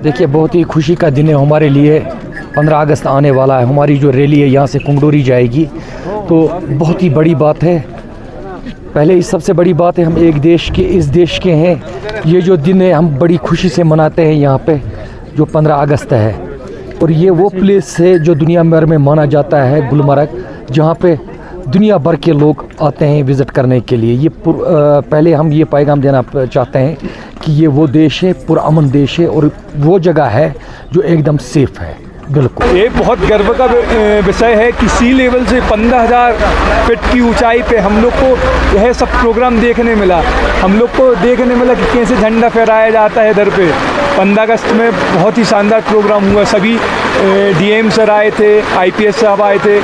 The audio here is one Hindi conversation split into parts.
देखिए, बहुत ही खुशी का दिन है हमारे लिए। 15 अगस्त आने वाला है। हमारी जो रैली है यहाँ से कुंगडोरी जाएगी, तो बहुत ही बड़ी बात है। पहले इस सबसे बड़ी बात है, हम एक देश के, इस देश के हैं। ये जो दिन है हम बड़ी खुशी से मनाते हैं यहाँ पे, जो 15 अगस्त है। और ये वो प्लेस है जो दुनिया भर में माना जाता है, गुलमर्ग, जहाँ पे दुनिया भर के लोग आते हैं विज़िट करने के लिए। ये पहले हम ये पैगाम देना चाहते हैं कि ये वो देश है, पुरअमन देश है, और वो जगह है जो एकदम सेफ़ है। बिल्कुल, ये बहुत गर्व का विषय है कि सी लेवल से 15,000 फीट की ऊंचाई पे हम लोग को यह सब प्रोग्राम देखने मिला। हम लोग को देखने मिला कि कैसे झंडा फहराया जाता है इधर पे। 15 अगस्त में बहुत ही शानदार प्रोग्राम हुआ। सभी डीएम सर आए थे, आईपीएस साहब आए थे,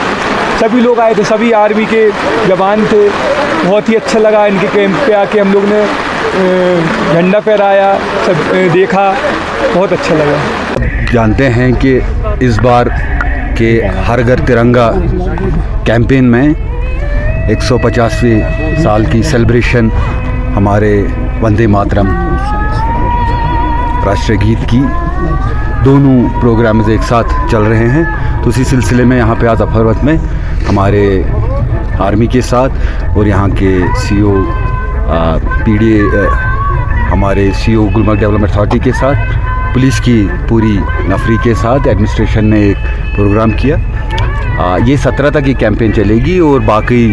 सभी लोग आए थे, सभी आर्मी के जवान थे। बहुत ही अच्छा लगा इनके कैंप पे आके। हम लोग ने झंडा फहराया, सब देखा, बहुत अच्छा लगा। जानते हैं कि इस बार के हर घर तिरंगा कैंपेन में 150वें साल की सेलिब्रेशन हमारे वंदे मातरम राष्ट्रीय गीत की दोनों प्रोग्राम्स एक साथ चल रहे हैं। तो उसी सिलसिले में यहाँ पे आज अफरवत में हमारे आर्मी के साथ और यहाँ के सीओ पीडीए हमारे सीओ गुलमर्ग डेवलपमेंट अथॉरिटी के साथ, पुलिस की पूरी नफरी के साथ एडमिनिस्ट्रेशन ने एक प्रोग्राम किया। ये 17 तक ये कैंपेन चलेगी और बाकी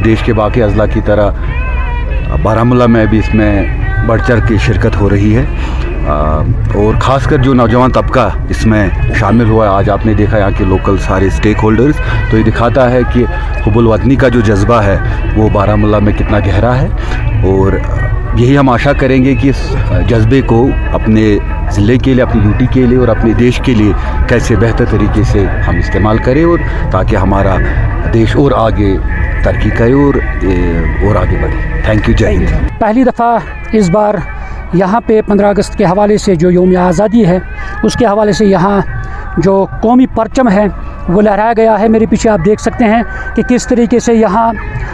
देश के बाकी अजला की तरह बारामूला में भी इसमें बढ़ चढ़ के शिरकत हो रही है। और ख़ासकर जो नौजवान तबका इसमें शामिल हुआ है, आज आपने देखा यहाँ के लोकल सारे स्टेक होल्डर्स, तो ये दिखाता है कि हुब्बुल वतनी का जो जज्बा है वो बारामूला में कितना गहरा है। और यही हम आशा करेंगे कि इस जज्बे को अपने ज़िले के लिए, अपनी ड्यूटी के लिए और अपने देश के लिए कैसे बेहतर तरीके से हम इस्तेमाल करें, और ताकि हमारा देश और आगे तरक्की करे और आगे बढ़े। थैंक यू, जय हिंद। पहली दफ़ा इस बार यहाँ पे 15 अगस्त के हवाले से जो यौम आज़ादी है उसके हवाले से यहाँ जो कौमी परचम है वो लहराया गया है। मेरे पीछे आप देख सकते हैं कि किस तरीके से यहाँ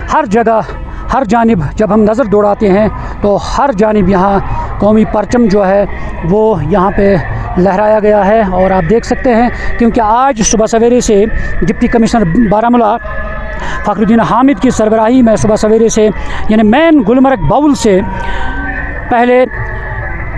हर जगह, हर जानिब जब हम नज़र दौड़ाते हैं तो हर जानिब यहाँ कौमी परचम जो है वो यहाँ पे लहराया गया है। और आप देख सकते हैं क्योंकि आज सुबह सवेरे से डिप्टी कमिश्नर बारामूला फ़खरुद्दीन हामिद की सरबराही में सुबह सवेरे से यानी मेन गुलमर्ग बाउल से पहले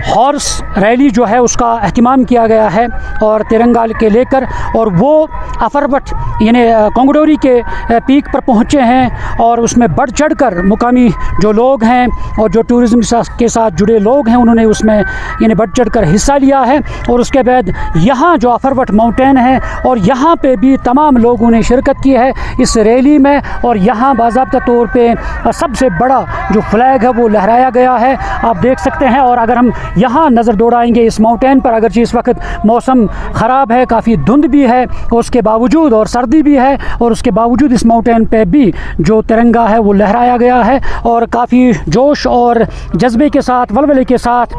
हॉर्स रैली जो है उसका एहतमाम किया गया है और तिरंगा के लेकर, और वो अफरवट यानी कुंगडोरी के पीक पर पहुँचे हैं और उसमें बढ़ चढ़ कर मुकामी जो लोग हैं और जो टूरिज़्म के साथ जुड़े लोग हैं उन्होंने उसमें यानी बढ़ चढ़ कर हिस्सा लिया है। और उसके बाद यहाँ जो अफरवट माउंटेन है और यहाँ पे भी तमाम लोगों ने शिरकत की है इस रैली में। और यहाँ बाज़ाब्ता तौर पे सबसे बड़ा जो फ्लैग है वो लहराया गया है, आप देख सकते हैं। और अगर हम यहाँ नज़र दौड़ाएंगे इस माउंटेन पर, अगरचे इस वक्त मौसम ख़राब है, काफ़ी धुंध भी है उसके बावजूद, और सर्दी भी है, और उसके बावजूद इस माउंटेन पे भी जो तिरंगा है वो लहराया गया है। और काफ़ी जोश और जज्बे के साथ, वलवले के साथ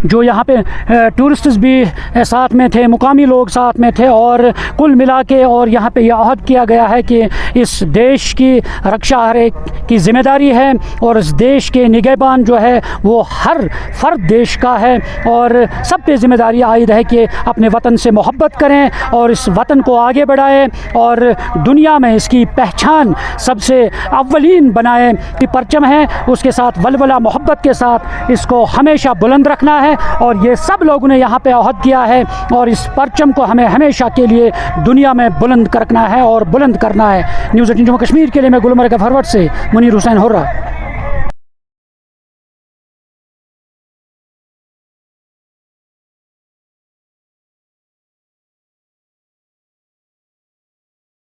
जो यहाँ पे टूरिस्ट्स भी साथ में थे, मुकामी लोग साथ में थे, और कुल मिला के और यहाँ पे यह अहद किया गया है कि इस देश की रक्षा हर एक की ज़िम्मेदारी है और इस देश के निगहबान जो है वो हर फ़र्द देश का है। और सब पे ज़िम्मेदारी आयद है कि अपने वतन से मोहब्बत करें और इस वतन को आगे बढ़ाएं और दुनिया में इसकी पहचान सबसे अव्वलीन बनाएं। परचम है उसके साथ वलवला मोहब्बत के साथ इसको हमेशा बुलंद रखना है, और ये सब लोगों ने यहाँ पे अहद किया है। और इस परचम को हमें हमेशा के लिए दुनिया में बुलंद रखना है और बुलंद करना है। न्यूज़ 18 जम्मू कश्मीर के लिए मैं गुलमर्ग अफरवट से मुनीर हुसैन हुर्रा।